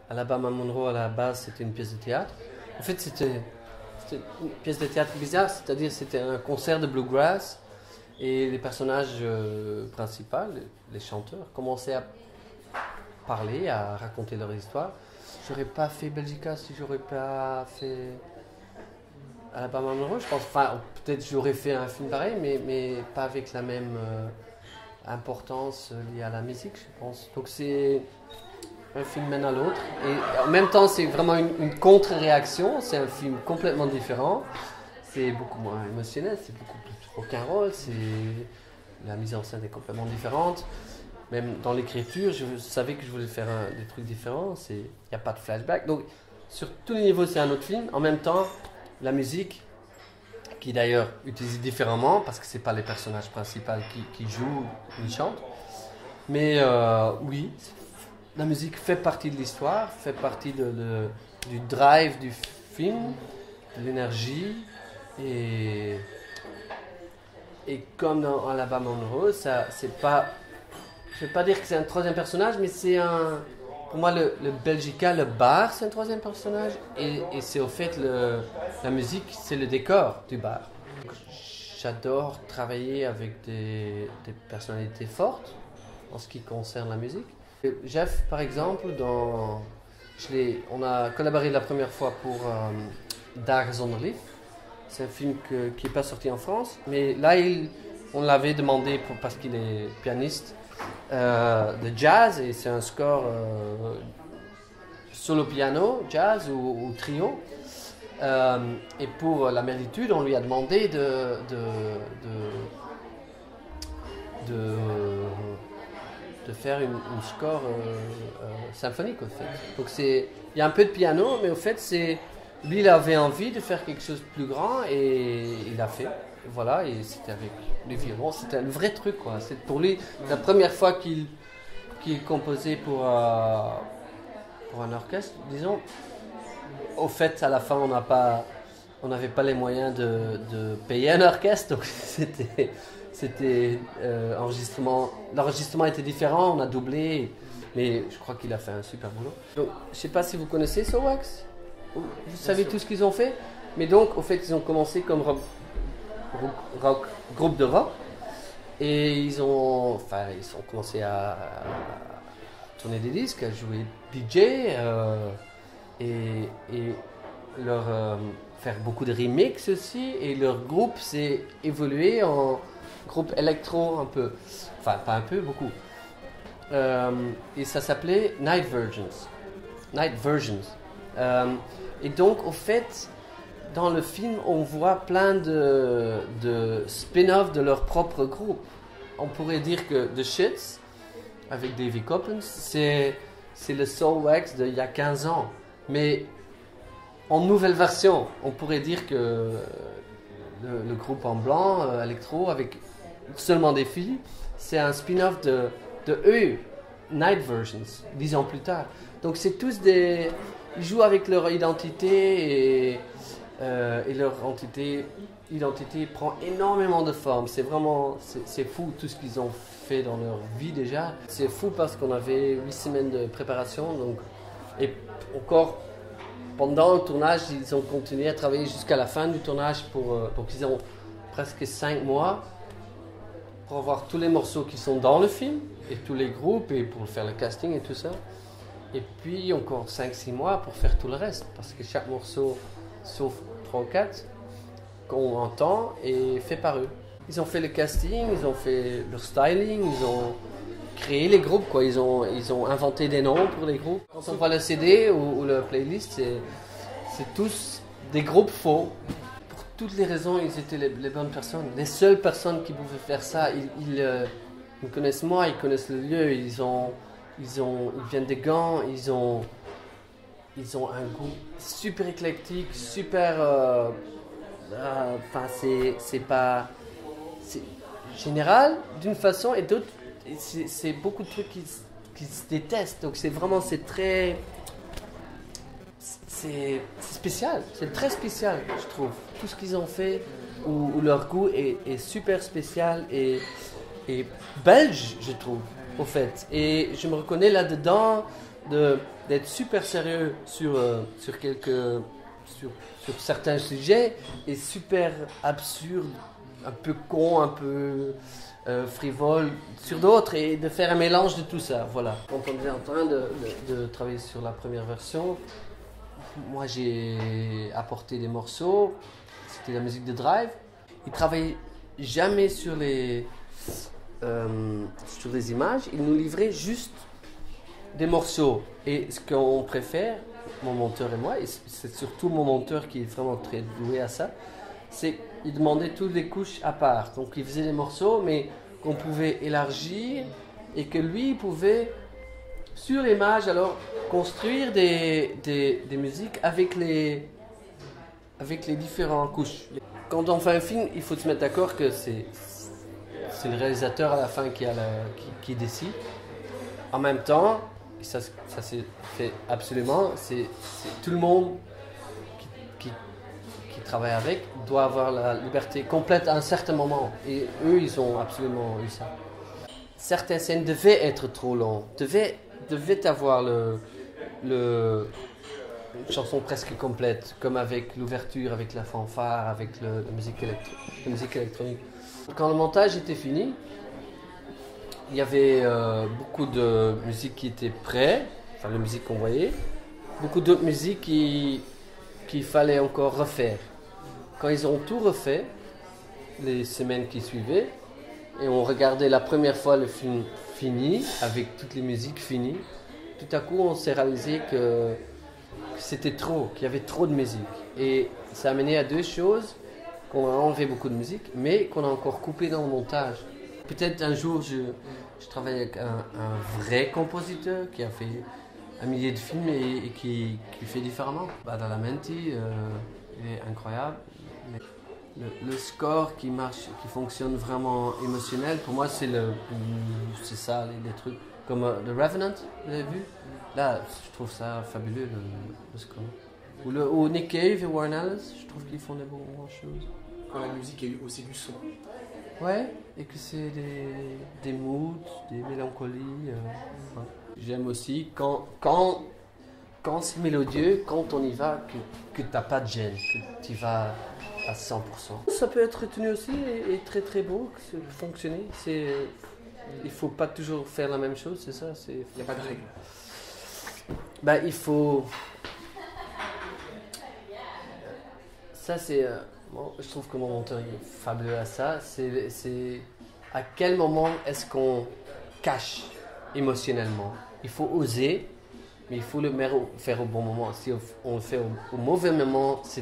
Alabama Monroe, à la base, c'était une pièce de théâtre. En fait, c'était une pièce de théâtre bizarre, c'est-à-dire c'était un concert de bluegrass et les personnages principaux, les chanteurs, commençaient à parler, à raconter leur histoire. J'aurais pas fait Belgica si j'aurais pas fait Alabama Monroe, je pense. Enfin, peut-être j'aurais fait un film pareil, mais pas avec la même importance liée à la musique, je pense. Donc c'est un film mène à l'autre. Et en même temps, c'est vraiment une contre-réaction. C'est un film complètement différent. C'est beaucoup moins émotionnel, c'est beaucoup plus rock'n'roll. La mise en scène est complètement différente. Même dans l'écriture, je savais que je voulais faire des trucs différents. Il n'y a pas de flashback. Donc, sur tous les niveaux, c'est un autre film. En même temps, la musique, qui est d'ailleurs utilisée différemment, parce que ce n'est pas les personnages principaux qui jouent ni chantent. Mais oui, la musique fait partie de l'histoire, fait partie du drive du film, de l'énergie. Et comme dans Alabama Monroe, c'est pas... Je ne vais pas dire que c'est un troisième personnage, mais c'est un... Pour moi, le Belgica, le bar, c'est un troisième personnage. Et c'est au fait, la musique, c'est le décor du bar. J'adore travailler avec des personnalités fortes en ce qui concerne la musique. Jeff, par exemple, on a collaboré la première fois pour Dagen zonder lief. C'est un film qui n'est pas sorti en France. Mais là, on l'avait demandé parce qu'il est pianiste. De jazz, et c'est un score solo piano, jazz ou trio. Et pour la Méritude, on lui a demandé de faire une score symphonique au fait. Donc il y a un peu de piano, mais au fait lui il avait envie de faire quelque chose de plus grand et il a fait. Voilà, et c'était avec les violons, c'était un vrai truc quoi. C'est pour lui la première fois qu'il composait pour un orchestre, disons. Au fait, à la fin, on n'avait pas les moyens de payer un orchestre, donc c'était l'enregistrement était différent, on a doublé, mais je crois qu'il a fait un super boulot. Donc, je sais pas si vous connaissez Soulwax, vous savez tout ce qu'ils ont fait, mais donc au fait ils ont commencé comme groupe de rock et ils ont commencé à tourner des disques, à jouer DJ et faire beaucoup de remix aussi, et leur groupe s'est évolué en groupe électro un peu, enfin pas un peu, beaucoup, et ça s'appelait Night Versions. Et donc au fait dans le film, on voit plein de spin-off de leur propre groupe. On pourrait dire que The Shits, avec Davy Coppens, c'est le Soulwax d'il y a 15 ans. Mais en nouvelle version, on pourrait dire que le groupe en blanc, électro, avec seulement des filles, c'est un spin-off de eux, Night Versions, 10 ans plus tard. Donc c'est tous ils jouent avec leur identité et leur identité prend énormément de forme. C'est vraiment, c'est fou tout ce qu'ils ont fait dans leur vie déjà. C'est fou parce qu'on avait 8 semaines de préparation, donc, et encore pendant le tournage, ils ont continué à travailler jusqu'à la fin du tournage pour qu'ils aient presque 5 mois pour avoir tous les morceaux qui sont dans le film et tous les groupes et pour faire le casting et tout ça. Et puis encore 5-6 mois pour faire tout le reste, parce que chaque morceau, sauf 3 ou 4, qu'on entend, est fait par eux. Ils ont fait le casting, ils ont fait leur styling, ils ont créé les groupes, quoi. Ils ont inventé des noms pour les groupes. Quand on voit le CD ou le playlist, c'est tous des groupes faux. Pour toutes les raisons, ils étaient les bonnes personnes. Les seules personnes qui pouvaient faire ça, ils connaissent moi, ils connaissent le lieu, ils viennent des Gants, ils ont un goût super éclectique, super... c'est pas... C'est général d'une façon, et d'autres, c'est beaucoup de trucs qui se détestent. Donc c'est très... C'est spécial, c'est très spécial, je trouve. Tout ce qu'ils ont fait, où leur goût est super spécial et belge, je trouve. au fait. Et je me reconnais là-dedans d'être super sérieux sur certains sujets et super absurde, un peu con, un peu frivole sur d'autres et de faire un mélange de tout ça. Voilà. Quand on était en train de travailler sur la première version, moi j'ai apporté des morceaux, c'était la musique de Drive. Il travaillait jamais sur les images, il nous livrait juste des morceaux. Et ce qu'on préfère, mon monteur et moi, et c'est surtout mon monteur qui est vraiment très doué à ça, c'est qu'il demandait toutes les couches à part. Donc il faisait des morceaux, mais qu'on pouvait élargir et que lui pouvait, sur l'image, alors construire des musiques avec les différentes couches. Quand on fait un film, il faut se mettre d'accord que c'est le réalisateur à la fin qui décide. En même temps, et ça c'est fait absolument, c'est tout le monde qui travaille avec doit avoir la liberté complète à un certain moment. Et eux, ils ont absolument eu ça. Certaines scènes devaient être trop longues, devaient avoir une chanson presque complète, comme avec l'ouverture, avec la fanfare, avec la musique électronique. Quand le montage était fini, il y avait beaucoup de musique qui était prête, enfin la musique qu'on voyait, beaucoup d'autres musiques qu'il fallait encore refaire. Quand ils ont tout refait, les semaines qui suivaient, et on regardait la première fois le film fini, avec toutes les musiques finies, tout à coup on s'est réalisé que c'était trop, qu'il y avait trop de musique. Et ça a mené à deux choses, qu'on a enlevé beaucoup de musique, mais qu'on a encore coupé dans le montage. Peut-être un jour, je travaille avec un vrai compositeur qui a fait un millier de films et qui fait différemment. Badalamenti, il est incroyable. Le score qui marche, qui fonctionne vraiment émotionnel, pour moi, c'est ça, les trucs. Comme The Revenant, vous avez vu? Là, je trouve ça fabuleux, le score. Ou Nick Cave et Warren Ellis, je trouve qu'ils font des bonnes choses. Quand la musique est aussi du son. Ouais, et que c'est des moods, des mélancolies. Ouais. J'aime aussi quand c'est mélodieux, quand on y va, que tu n'as pas de gêne, que tu y vas à 100%. Ça peut être tenu aussi et très très beau, fonctionner. Il ne faut pas toujours faire la même chose, c'est ça. Il n'y a pas de règle. Ben, il faut... Ça, c'est... Bon, je trouve que mon monteur est fabuleux à ça. C'est à quel moment est-ce qu'on cache émotionnellement. Il faut oser, mais il faut le faire au bon moment. Si on le fait au mauvais moment, ça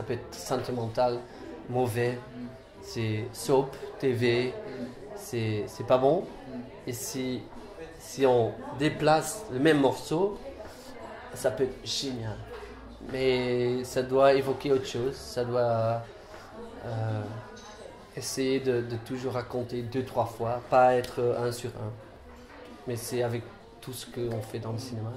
peut être sentimental, mauvais. C'est soap, TV, c'est pas bon. Et si on déplace le même morceau, ça peut être génial. Mais ça doit évoquer autre chose, ça doit essayer de toujours raconter 2-3 fois, pas être 1 sur 1. Mais c'est avec tout ce qu'on fait dans le cinéma.